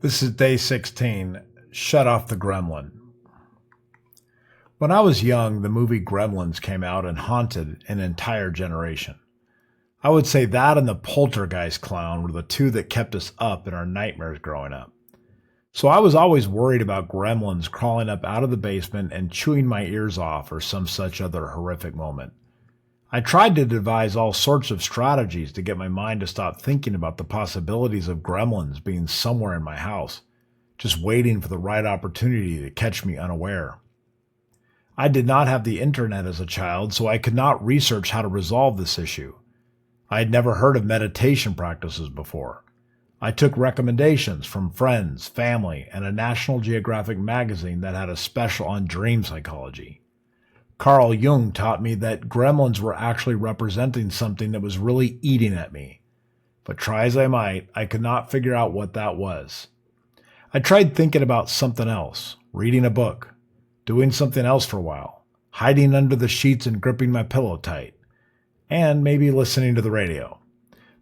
This is day 16. Shut off the Gremlin. When I was young, the movie Gremlins came out and haunted an entire generation. I would say that and the poltergeist clown were the two that kept us up in our nightmares growing up. So I was always worried about gremlins crawling up out of the basement and chewing my ears off or some such other horrific moment. I tried to devise all sorts of strategies to get my mind to stop thinking about the possibilities of gremlins being somewhere in my house, just waiting for the right opportunity to catch me unaware. I did not have the internet as a child, so I could not research how to resolve this issue. I had never heard of meditation practices before. I took recommendations from friends, family, and a National Geographic magazine that had a special on dream psychology. Carl Jung taught me that gremlins were actually representing something that was really eating at me. But try as I might, I could not figure out what that was. I tried thinking about something else, reading a book, doing something else for a while, hiding under the sheets and gripping my pillow tight, and maybe listening to the radio.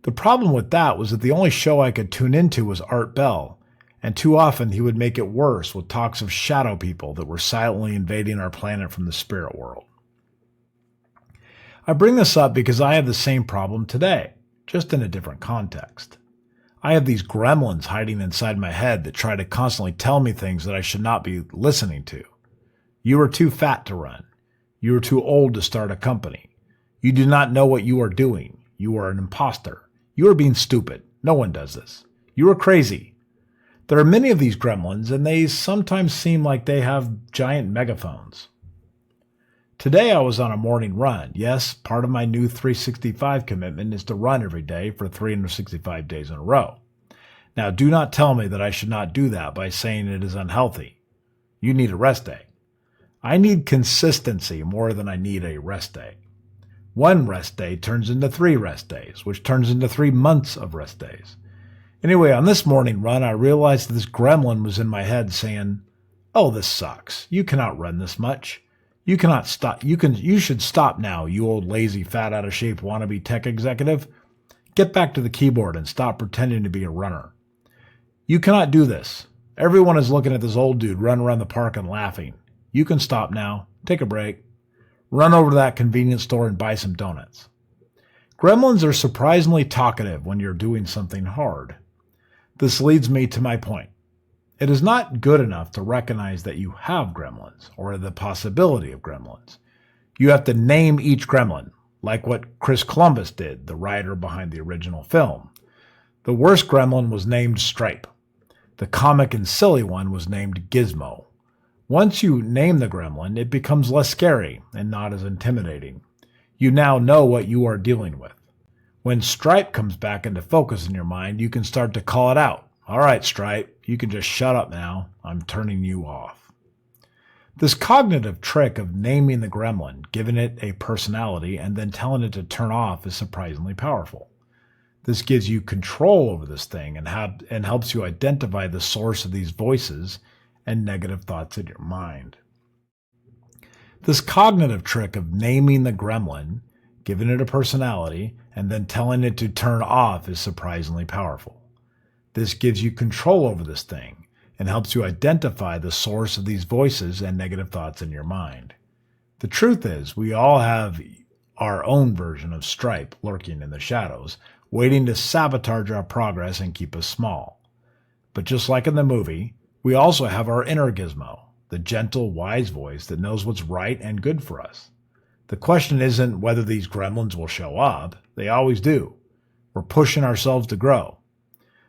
The problem with that was that the only show I could tune into was Art Bell, and too often he would make it worse with talks of shadow people that were silently invading our planet from the spirit world. I bring this up because I have the same problem today, just in a different context. I have these gremlins hiding inside my head that try to constantly tell me things that I should not be listening to. You are too fat to run. You are too old to start a company. You do not know what you are doing. You are an imposter. You are being stupid. No one does this. You are crazy. There are many of these gremlins, and they sometimes seem like they have giant megaphones. Today I was on a morning run. Yes, part of my new 365 commitment is to run every day for 365 days in a row. Now, do not tell me that I should not do that by saying it is unhealthy. You need a rest day. I need consistency more than I need a rest day. One rest day turns into 3 rest days, which turns into 3 months of rest days. Anyway, on this morning run, I realized that this gremlin was in my head saying, "Oh, this sucks. You cannot run this much. You cannot stop. You should stop now, you old lazy, fat, out of shape wannabe tech executive. Get back to the keyboard and stop pretending to be a runner. You cannot do this. Everyone is looking at this old dude run around the park and laughing. You can stop now. Take a break. Run over to that convenience store and buy some donuts." Gremlins are surprisingly talkative when you're doing something hard. This leads me to my point. It is not good enough to recognize that you have gremlins or the possibility of gremlins. You have to name each gremlin, like what Chris Columbus did, the writer behind the original film. The worst gremlin was named Stripe. The comic and silly one was named Gizmo. Once you name the gremlin, it becomes less scary and not as intimidating. You now know what you are dealing with. When Stripe comes back into focus in your mind, you can start to call it out. "All right, Stripe, you can just shut up now. I'm turning you off." This cognitive trick of naming the gremlin, giving it a personality, and then telling it to turn off is surprisingly powerful. This gives you control over this thing and helps you identify the source of these voices and negative thoughts in your mind. This cognitive trick of naming the gremlin, giving it a personality, and then telling it to turn off is surprisingly powerful. This gives you control over this thing and helps you identify the source of these voices and negative thoughts in your mind. The truth is, we all have our own version of Stripe lurking in the shadows, waiting to sabotage our progress and keep us small. But just like in the movie, we also have our inner Gizmo, the gentle, wise voice that knows what's right and good for us. The question isn't whether these gremlins will show up. They always do. We're pushing ourselves to grow.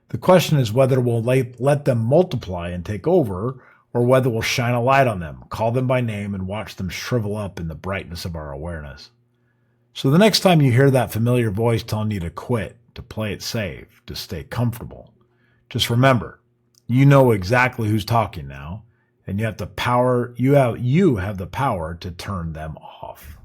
The question is whether we'll let them multiply and take over, or whether we'll shine a light on them, call them by name, and watch them shrivel up in the brightness of our awareness. So the next time you hear that familiar voice telling you to quit, to play it safe, to stay comfortable, just remember, you know exactly who's talking now, and you have the power to turn them off.